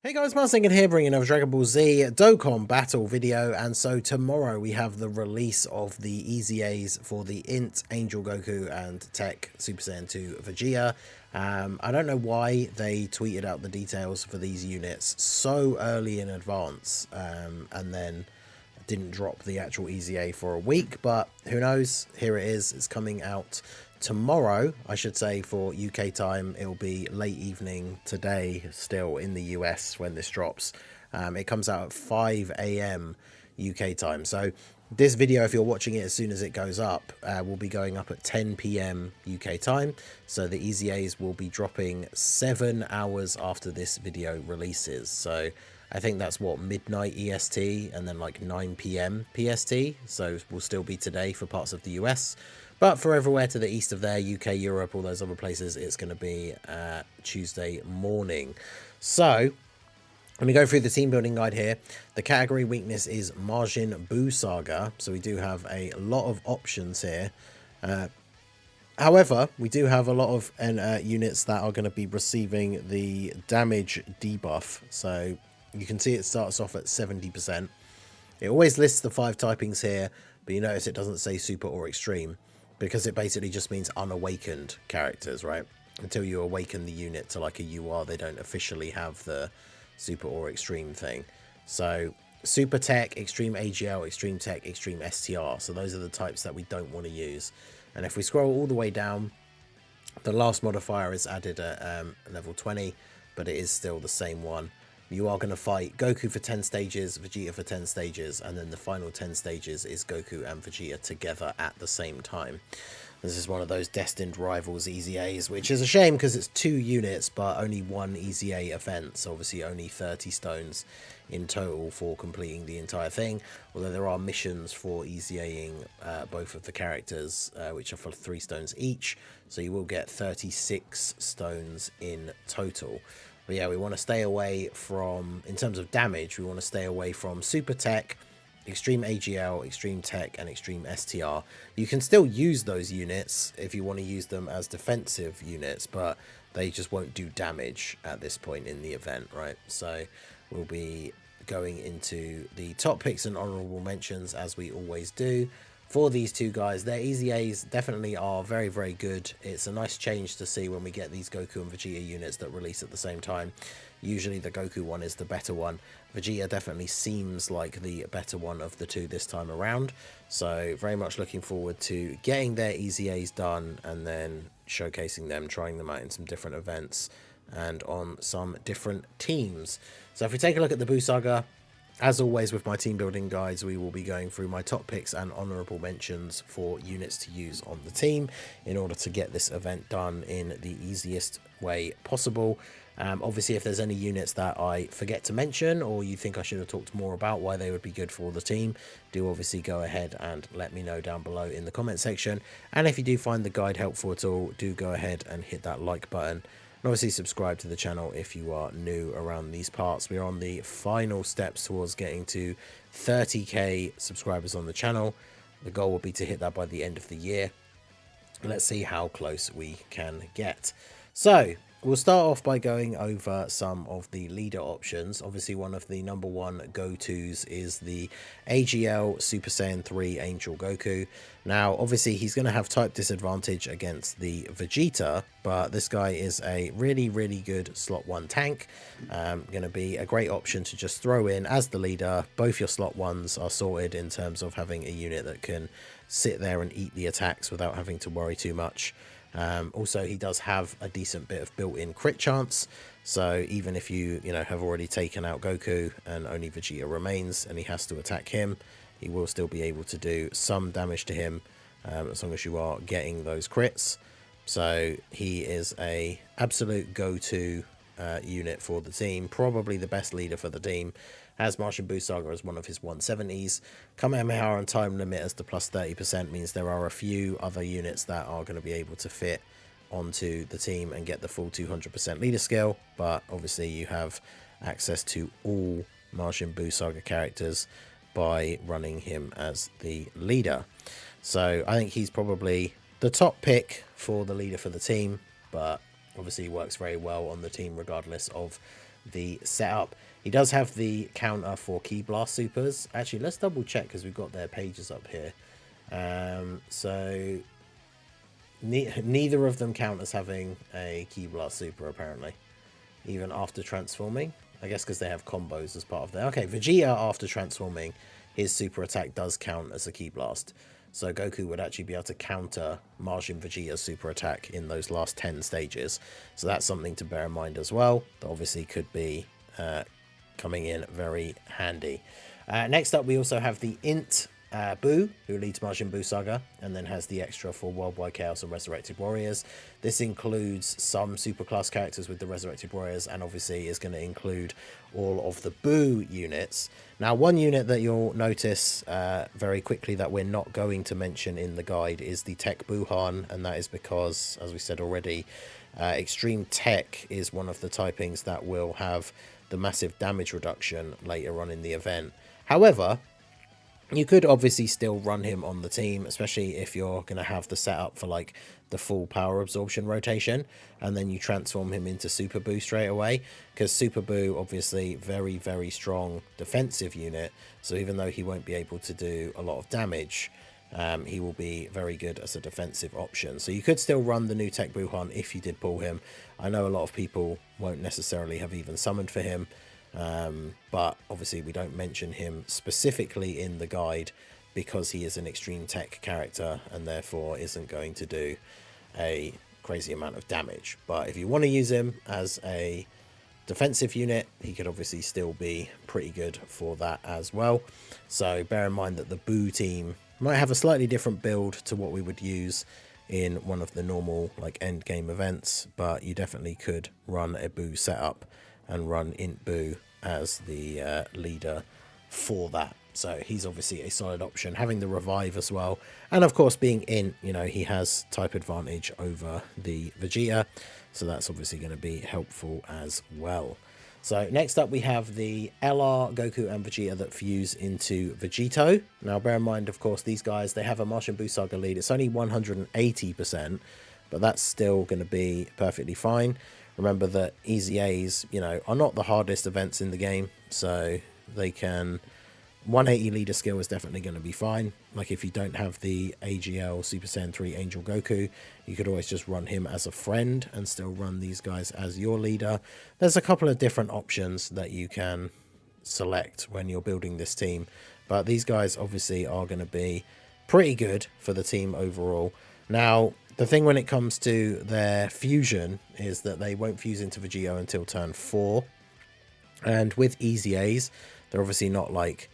Hey guys, Marsingan here, bringing another Dragon Ball Z Dokkan battle video. And so tomorrow we have the release of the EZAs for the INT Angel Goku and TEQ Super Saiyan 2 Vegeta. I don't know why they tweeted out the details for these units so early in advance and then didn't drop the actual EZA for a week, but who knows? Here it is. It's coming out tomorrow, I should say, for UK time. It'll be late evening today still in the US when this drops. It comes out at 5 a.m. UK time. So this video, if you're watching it as soon as it goes up, will be going up at 10 p.m. UK time. So the EZAs will be dropping 7 hours after this video releases. So I think that's what, midnight EST and then like 9 p.m. PST. So will still be today for parts of the US. But for everywhere to the east of there, UK, Europe, all those other places, it's going to be Tuesday morning. So let me go through the team building guide here. The category weakness is Majin Buu Saga. So we do have a lot of options here. However, we do have a lot of units that are going to be receiving the damage debuff. So you can see it starts off at 70%. It always lists the 5 typings here, but you notice it doesn't say super or extreme, because it basically just means unawakened characters, right? Until you awaken the unit to like a UR, they don't officially have the super or extreme thing. So super tech, extreme AGL, extreme tech, extreme STR. So those are the types that we don't want to use. And if we scroll all the way down, the last modifier is added at level 20, but it is still the same one. You are going to fight Goku for 10 stages, Vegeta for 10 stages, and then the final 10 stages is Goku and Vegeta together at the same time. This is one of those destined rivals EZAs, which is a shame because it's 2 units, but only 1 EZA event, so obviously only 30 stones in total for completing the entire thing. Although there are missions for EZAing both of the characters, which are for 3 stones each, so you will get 36 stones in total. But yeah, we want to stay away from, in terms of damage, we want to stay away from Super Tech, Extreme AGL, Extreme Tech, and Extreme STR. You can still use those units if you want to use them as defensive units, but they just won't do damage at this point in the event, right? So we'll be going into the top picks and honorable mentions as we always do. For these 2 guys, their EZAs definitely are very, very good. It's a nice change to see when we get these Goku and Vegeta units that release at the same time. Usually the Goku one is the better one. Vegeta definitely seems like the better one of the 2 this time around. So very much looking forward to getting their EZAs done and then showcasing them, trying them out in some different events and on some different teams. So if we take a look at the Buu Saga, as always with my team building guides, we will be going through my top picks and honourable mentions for units to use on the team in order to get this event done in the easiest way possible. Obviously, if there's any units that I forget to mention or you think I should have talked more about why they would be good for the team, do obviously go ahead and let me know down below in the comment section. And if you do find the guide helpful at all, do go ahead and hit that like button. And obviously subscribe to the channel if you are new around these parts. We're on the final steps towards getting to 30k subscribers on the channel. The goal will be to hit that by the end of the year. Let's see how close we can get. So we'll start off by going over some of the leader options. Obviously, one of the #1 go-tos is the AGL Super Saiyan 3 Angel Goku. Now, obviously, he's going to have type disadvantage against the Vegeta, but this guy is a really, really good slot 1 tank. Going to be a great option to just throw in as the leader. Both your slot 1s are sorted in terms of having a unit that can sit there and eat the attacks without having to worry too much. Also, he does have a decent bit of built-in crit chance, so even if you have already taken out Goku and only Vegeta remains and he has to attack him, he will still be able to do some damage to him as long as you are getting those crits. So he is a absolute go-to unit for the team, probably the best leader for the team. Has Majin Buu Saga as one of his 170s. Kamehameha and Time Limit as the plus 30% means there are a few other units that are going to be able to fit onto the team and get the full 200% leader skill. But obviously you have access to all Majin Buu Saga characters by running him as the leader. So I think he's probably the top pick for the leader for the team, but obviously he works very well on the team regardless of the setup. He does have the counter for Ki Blast supers. Actually, let's double check because we've got their pages up here. So neither of them count as having a Ki Blast super, apparently, even after transforming. I guess because they have combos as part of their... Okay, Vegeta, after transforming, his super attack does count as a Ki Blast. So Goku would actually be able to counter Majin Vegeta's super attack in those last 10 stages. So that's something to bear in mind as well. That obviously could be coming in very handy. Next up, we also have the INT Buu, who leads Majin Buu Saga, and then has the extra for Worldwide Chaos and Resurrected Warriors. This includes some superclass characters with the Resurrected Warriors, and obviously is going to include all of the Buu units. Now, one unit that you'll notice very quickly that we're not going to mention in the guide is the TEQ Buuhan, and that is because, as we said already, Extreme TEQ is one of the typings that will have the massive damage reduction later on in the event. However, you could obviously still run him on the team, especially if you're going to have the setup for like the full power absorption rotation, and then you transform him into Super Buu straight away, because Super Buu, obviously very, very strong defensive unit. So even though he won't be able to do a lot of damage, he will be very good as a defensive option. So you could still run the new TEQ Buuhan if you did pull him. I know a lot of people won't necessarily have even summoned for him. But obviously we don't mention him specifically in the guide because he is an Extreme TEQ character and therefore isn't going to do a crazy amount of damage. But if you want to use him as a defensive unit, he could obviously still be pretty good for that as well. So bear in mind that the Buu team might have a slightly different build to what we would use in one of the normal like end game events, but you definitely could run a Buu setup and run INT Buu as the leader for that. So he's obviously a solid option, having the revive as well. And of course, being INT, you know, he has type advantage over the Vegeta. So that's obviously going to be helpful as well. So next up, we have the LR, Goku and Vegeta that fuse into Vegeto. Now, bear in mind, of course, these guys, they have a Majin Buu Saga lead. It's only 180%, but that's still going to be perfectly fine. Remember that Easy A's, you know, are not the hardest events in the game, so they can... 180 leader skill is definitely going to be fine. Like if you don't have the AGL Super Saiyan 3 Angel Goku, you could always just run him as a friend and still run these guys as your leader. There's a couple of different options that you can select when you're building this team, but these guys obviously are going to be pretty good for the team overall. Now, the thing when it comes to their fusion is that they won't fuse into Vegeta until turn 4. And with Easy A's, they're obviously not like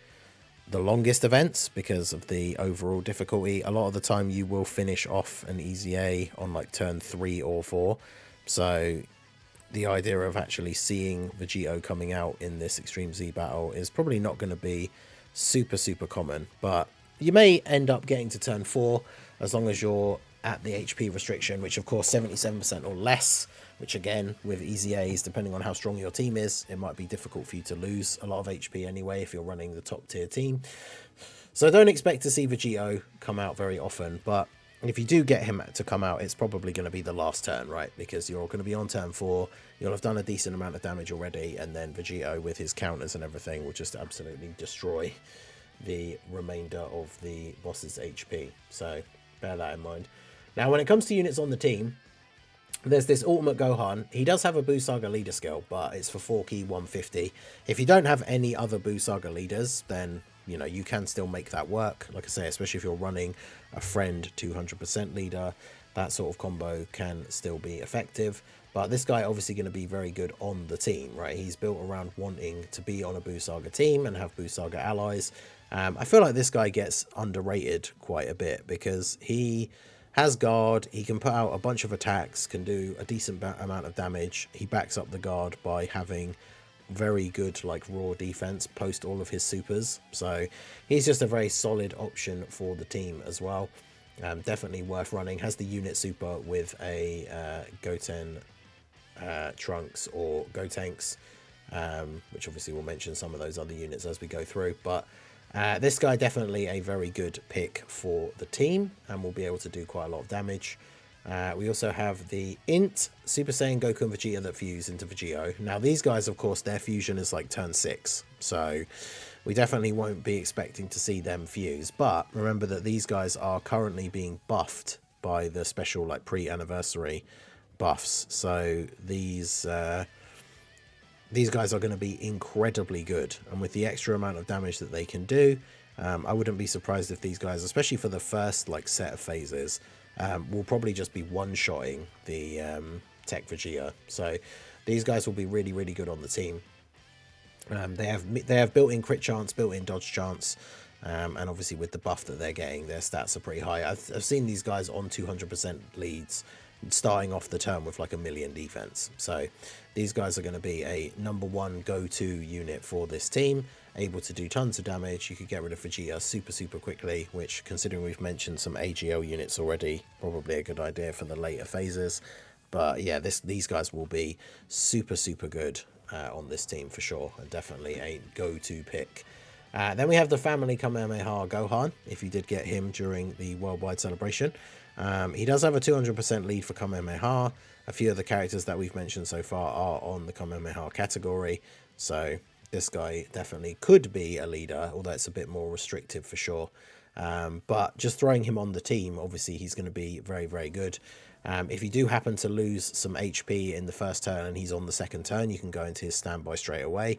the longest events because of the overall difficulty. A lot of the time you will finish off an Easy A on like turn 3 or 4. So the idea of actually seeing Vegeta coming out in this Extreme Z battle is probably not going to be super, super common. But you may end up getting to turn 4 as long as you're at the HP restriction, which of course 77% or less, which again with Easy A's, depending on how strong your team is, it might be difficult for you to lose a lot of HP anyway if you're running the top tier team. So don't expect to see Vegeta come out very often, but if you do get him to come out, it's probably going to be the last turn, right? Because you're going to be on turn 4, you'll have done a decent amount of damage already, and then Vegeta with his counters and everything will just absolutely destroy the remainder of the boss's HP. So bear that in mind. Now, when it comes to units on the team, there's this Ultimate Gohan. He does have a Buu Saga leader skill, but it's for 4 key 150. If you don't have any other Buu Saga leaders, then, you know, you can still make that work. Like I say, especially if you're running a friend 200% leader, that sort of combo can still be effective. But this guy obviously going to be very good on the team, right? He's built around wanting to be on a Buu Saga team and have Buu Saga allies. I feel like this guy gets underrated quite a bit because he has guard, he can put out a bunch of attacks, can do a decent amount of damage. He backs up the guard by having very good like raw defense post all of his supers. So he's just a very solid option for the team as well. Definitely worth running. Has the unit super with a Goten Trunks or Gotenks, which obviously we'll mention some of those other units as we go through. But this guy definitely a very good pick for the team and will be able to do quite a lot of damage. We also have the INT Super Saiyan Goku and Vegeta that fuse into Vegito. Now these guys, of course, their fusion is like turn 6, so we definitely won't be expecting to see them fuse. But remember that these guys are currently being buffed by the special like pre-anniversary buffs, so these guys are going to be incredibly good, and with the extra amount of damage that they can do, I wouldn't be surprised if these guys, especially for the first like set of phases, will probably just be one-shotting the TEQ Vegeta. So these guys will be really, really good on the team. They have built-in crit chance, built-in dodge chance, and obviously with the buff that they're getting, their stats are pretty high. I've seen these guys on 200% leads starting off the turn with like 1,000,000 defense. So these guys are going to be a #1 go-to unit for this team, able to do tons of damage. You could get rid of Vegeta super quickly, which, considering we've mentioned some AGL units already, probably a good idea for the later phases. But yeah, these guys will be super good on this team for sure, and definitely a go-to pick. Then we have the family Kamehameha Gohan, if you did get him during the worldwide celebration. He does have a 200% lead for Kamehameha. A few of the characters that we've mentioned so far are on the Kamehameha category, so this guy definitely could be a leader, although it's a bit more restrictive for sure. But just throwing him on the team, obviously he's going to be very good. If you do happen to lose some HP in the first turn and he's on the second turn, you can go into his standby straight away.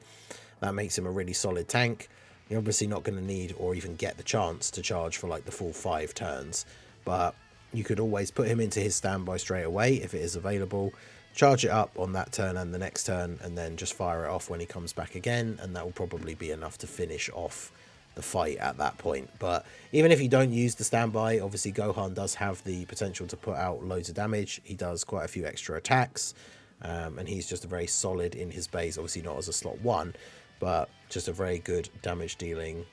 That makes him a really solid tank. You're obviously not going to need or even get the chance to charge for like the full 5 turns, but you could always put him into his standby straight away if it is available, charge it up on that turn and the next turn, and then just fire it off when he comes back again, and that will probably be enough to finish off the fight at that point. But even if you don't use the standby, obviously Gohan does have the potential to put out loads of damage. He does quite a few extra attacks, and he's just very solid in his base, obviously not as a slot 1, but just a very good damage dealing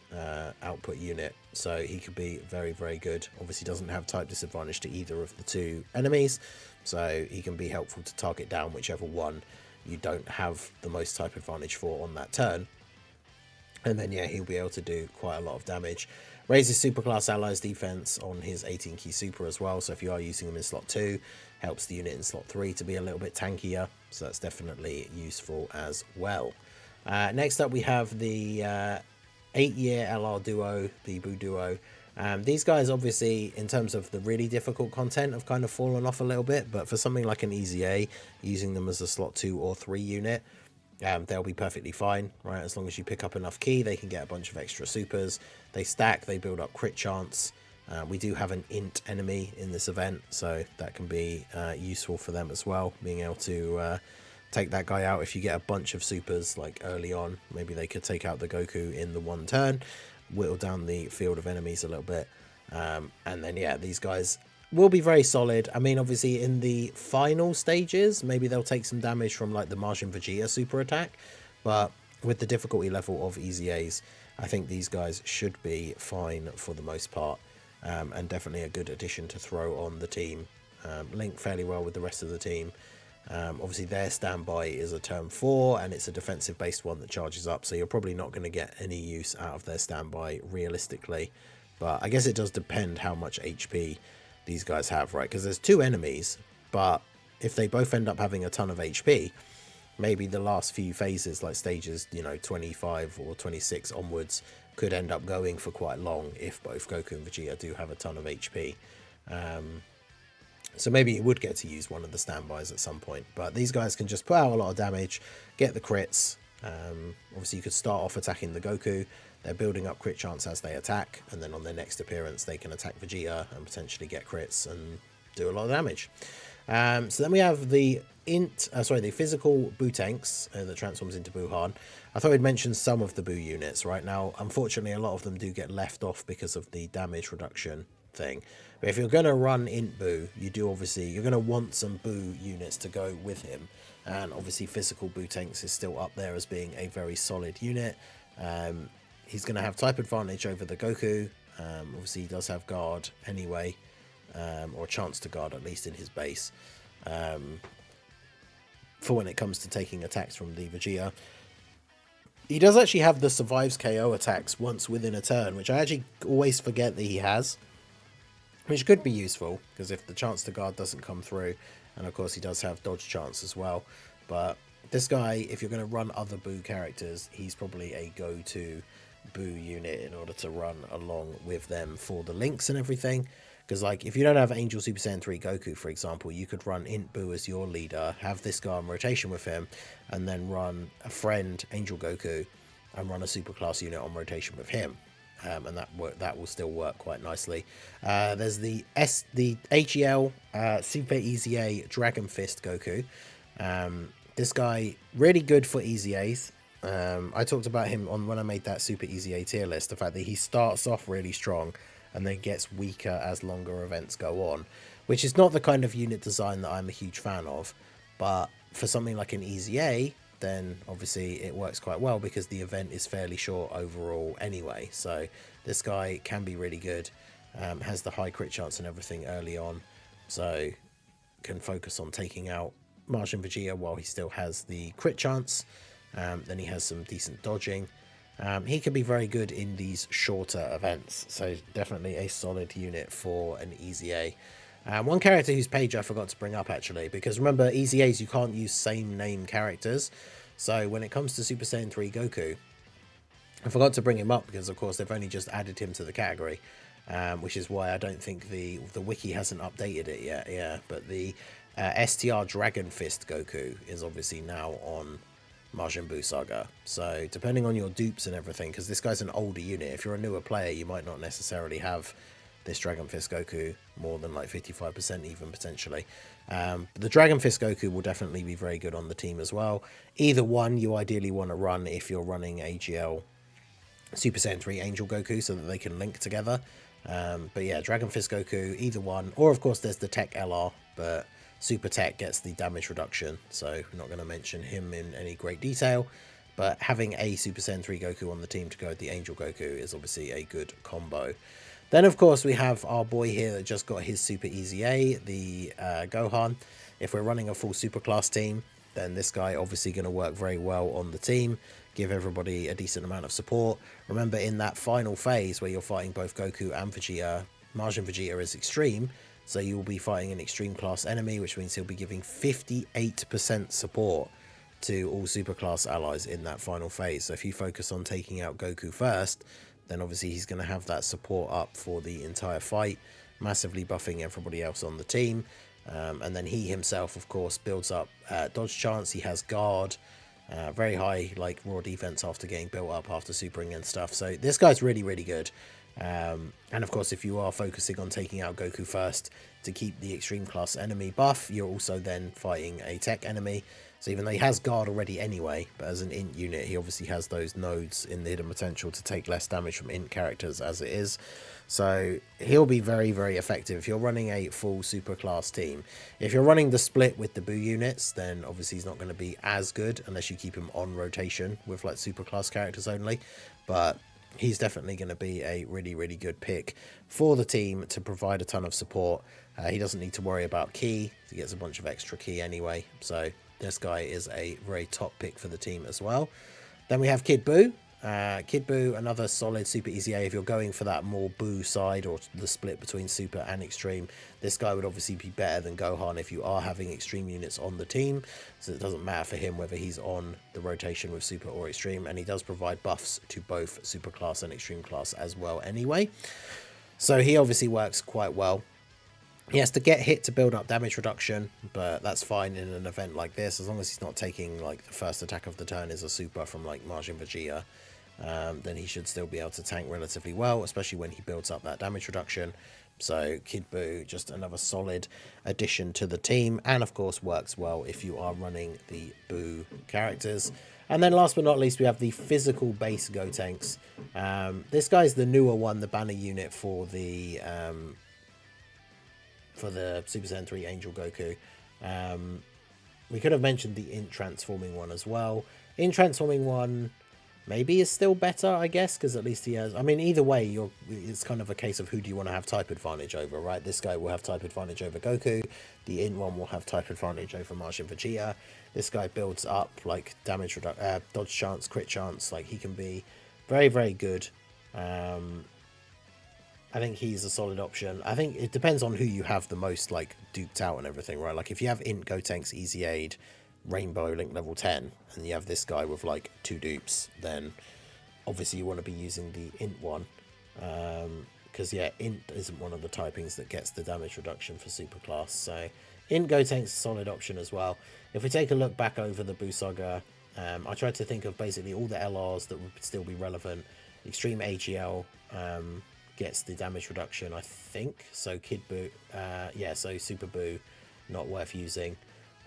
output unit. So he could be very good. Obviously doesn't have type disadvantage to either of the 2 enemies, so he can be helpful to target down whichever one you don't have the most type advantage for on that turn. And then yeah, he'll be able to do quite a lot of damage. Raises superclass allies defense on his 18 key super as well, so if you are using him in slot 2, helps the unit in slot 3 to be a little bit tankier, so that's definitely useful as well. Next up we have the 8-year LR duo, the Buu duo. These guys obviously, in terms of the really difficult content, have kind of fallen off a little bit, but for something like an Easy A, using them as a slot 2 or 3 unit, they'll be perfectly fine, right? As long as you pick up enough key, they can get a bunch of extra supers. They stack, they build up crit chance. We do have an INT enemy in this event, so that can be useful for them as well, being able to take that guy out. If you get a bunch of supers like early on, maybe they could take out the Goku in the 1 turn, whittle down the field of enemies a little bit, and then yeah, these guys will be very solid. I mean, obviously in the final stages, maybe they'll take some damage from like the Majin Vegeta super attack, but with the difficulty level of Easy A's, I think these guys should be fine for the most part, and definitely a good addition to throw on the team. Link fairly well with the rest of the team. Obviously their standby is a turn 4, and it's a defensive based one that charges up, so you're probably not going to get any use out of their standby realistically, but I guess it does depend how much HP these guys have, right? Because there's 2 enemies, but if they both end up having a ton of HP, maybe the last few phases, like stages, you know, 25 or 26 onwards, could end up going for quite long if both Goku and Vegeta do have a ton of HP. So maybe you would get to use one of the standbys at some point, but these guys can just put out a lot of damage, get the crits. Obviously you could start off attacking the Goku. They're building up crit chance as they attack, and then on their next appearance they can attack Vegeta and potentially get crits and do a lot of damage. So then we have the the physical Buu tanks that transforms into Buuhan. I thought I'd mention some of the Buu units right now. Unfortunately, a lot of them do get left off because of the damage reduction thing. But if you're going to run INT Buu, you're going to want some Buu units to go with him. And obviously physical Buu tanks is still up there as being a very solid unit. He's going to have type advantage over the Goku. Obviously he does have guard anyway, or a chance to guard at least in his base, for when it comes to taking attacks from the Vegeta. He does actually have the survives KO attacks once within a turn, which I actually always forget that he has. which could be useful, because if the chance to guard doesn't come through, and of course he does have dodge chance as well. But this guy, if you're going to run other Boo characters, he's probably a go-to Boo unit in order to run along with them for the links and everything. Because, like, if you don't have Angel Super Saiyan 3 Goku, for example, you could run INT Boo as your leader, have this guy on rotation with him, and then run a friend, Angel Goku, and run a superclass unit on rotation with him. And that will still work quite nicely. There's the AGL Super EZA Dragon Fist Goku. This guy, really good for EZAs. I talked about him on when I made that Super EZA tier list, the fact that he starts off really strong and then gets weaker as longer events go on, which is not the kind of unit design that I'm a huge fan of. But for something like an EZA, then obviously it works quite well because the event is fairly short overall anyway. So this guy can be really good, has the high crit chance and everything early on, so can focus on taking out Majin Vegeta while he still has the crit chance. Then he has some decent dodging. He can be very good in these shorter events, so definitely a solid unit for an EZA. One character whose page I forgot to bring up actually, because remember, EZAs you can't use same name characters. So when it comes to Super Saiyan 3 Goku, I forgot to bring him up because of course they've only just added him to the category, which is why I don't think the wiki hasn't updated it yet. Yeah, but the STR Dragon Fist Goku is obviously now on Majin Buu Saga. So depending on your dupes and everything, because this guy's an older unit, if you're a newer player you might not necessarily have this Dragon Fist Goku more than like 55% even potentially. The Dragon Fist Goku will definitely be very good on the team as well. Either one you ideally want to run if you're running AGL Super Saiyan 3 Angel Goku so that they can link together. But yeah, Dragon Fist Goku, either one. Or of course there's the TEQ LR, but Super TEQ gets the damage reduction, so I'm not going to mention him in any great detail. But having a Super Saiyan 3 Goku on the team to go with the Angel Goku is obviously a good combo. Then, of course, we have our boy here that just got his Super EZA, the Gohan. If we're running a full Superclass team, then this guy obviously going to work very well on the team, give everybody a decent amount of support. Remember, in that final phase where you're fighting both Goku and Vegeta, Majin Vegeta is extreme, so you will be fighting an extreme class enemy, which means he'll be giving 58% support to all Superclass allies in that final phase. So if you focus on taking out Goku first, then obviously he's going to have that support up for the entire fight, massively buffing everybody else on the team. And then he himself, of course, builds up dodge chance. He has guard, very high like raw defense after getting built up after supering and stuff. So this guy's really, really good. And of course, if you are focusing on taking out Goku first to keep the extreme class enemy buff, you're also then fighting a TEQ enemy. So even though he has guard already anyway, but as an int unit, he obviously has those nodes in the hidden potential to take less damage from int characters as it is. So he'll be very, very effective if you're running a full super class team. If you're running the split with the Boo units, then obviously he's not going to be as good unless you keep him on rotation with like super class characters only. But he's definitely going to be a really, really good pick for the team to provide a ton of support. He doesn't need to worry about ki. He gets a bunch of extra ki anyway. So this guy is a very top pick for the team as well. Then we have Kid Buu. Kid Buu, another solid Super EZA. If you're going for that more Buu side or the split between Super and Extreme, this guy would obviously be better than Gohan if you are having Extreme units on the team. So it doesn't matter for him whether he's on the rotation with Super or Extreme. And he does provide buffs to both Super Class and Extreme Class as well anyway. So he obviously works quite well. He has to get hit to build up damage reduction, but that's fine in an event like this, as long as he's not taking like the first attack of the turn is a super from like Majin Vegeta, then he should still be able to tank relatively well, especially when he builds up that damage reduction. So Kid Buu, just another solid addition to the team, and of course works well if you are running the Buu characters. And then last but not least, we have the physical base Gotenks. This guy's the newer one, the banner unit for the Super Saiyan 3 Angel Goku. We could have mentioned the int transforming one as well. Int transforming one maybe is still better, I guess, because at least he has... I mean, either way, it's kind of a case of who do you want to have type advantage over, right? This guy will have type advantage over Goku. The int one will have type advantage over Majin Vegeta. This guy builds up, like, damage dodge chance, crit chance. Like, he can be very, very good. I think he's a solid option. I think it depends on who you have the most like duped out and everything, right? Like if you have INT GOTENK's Easy Aid Rainbow Link level 10 and you have this guy with like 2 dupes, then obviously you want to be using the INT one. Because yeah, INT isn't one of the typings that gets the damage reduction for superclass. So INT GOTENK's a solid option as well. If we take a look back over the Buu Saga, I tried to think of basically all the LRs that would still be relevant. Extreme AGL gets the damage reduction, I think. So Kid Buu, yeah, so Super Buu, not worth using.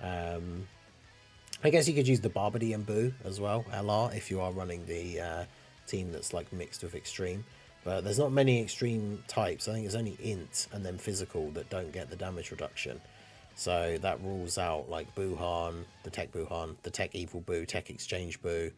I guess you could use the Barbody and Buu as well, LR, if you are running the team that's like mixed with Extreme. But there's not many Extreme types. I think it's only INT and then Physical that don't get the damage reduction. So that rules out like Buuhan, the TEQ Buuhan, the TEQ Evil Buu, TEQ Exchange Buu.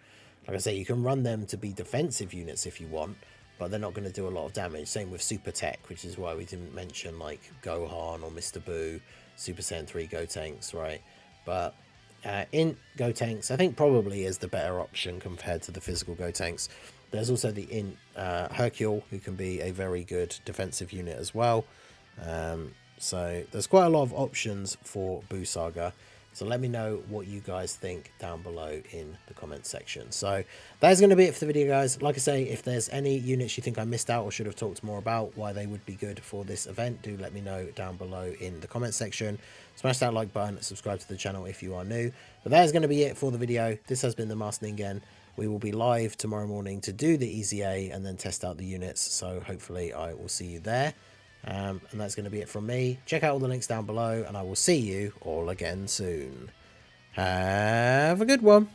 Like I say, you can run them to be defensive units if you want, but they're not going to do a lot of damage. Same with Super TEQ, which is why we didn't mention like Gohan or Mr. Buu, Super Saiyan 3 Gotenks, right? But INT Gotenks, I think probably is the better option compared to the physical Gotenks. There's also the INT Hercule, who can be a very good defensive unit as well. So there's quite a lot of options for Buu Saga. So let me know what you guys think down below in the comments section. So that's going to be it for the video, guys. Like I say, if there's any units you think I missed out or should have talked more about, why they would be good for this event, do let me know down below in the comments section. Smash that like button, subscribe to the channel if you are new. But that is going to be it for the video. This has been the Master Ningen. We will be live tomorrow morning to do the Easy A and then test out the units. So hopefully I will see you there. And that's going to be it from me. Check out all the links down below, and I will see you all again soon. Have a good one.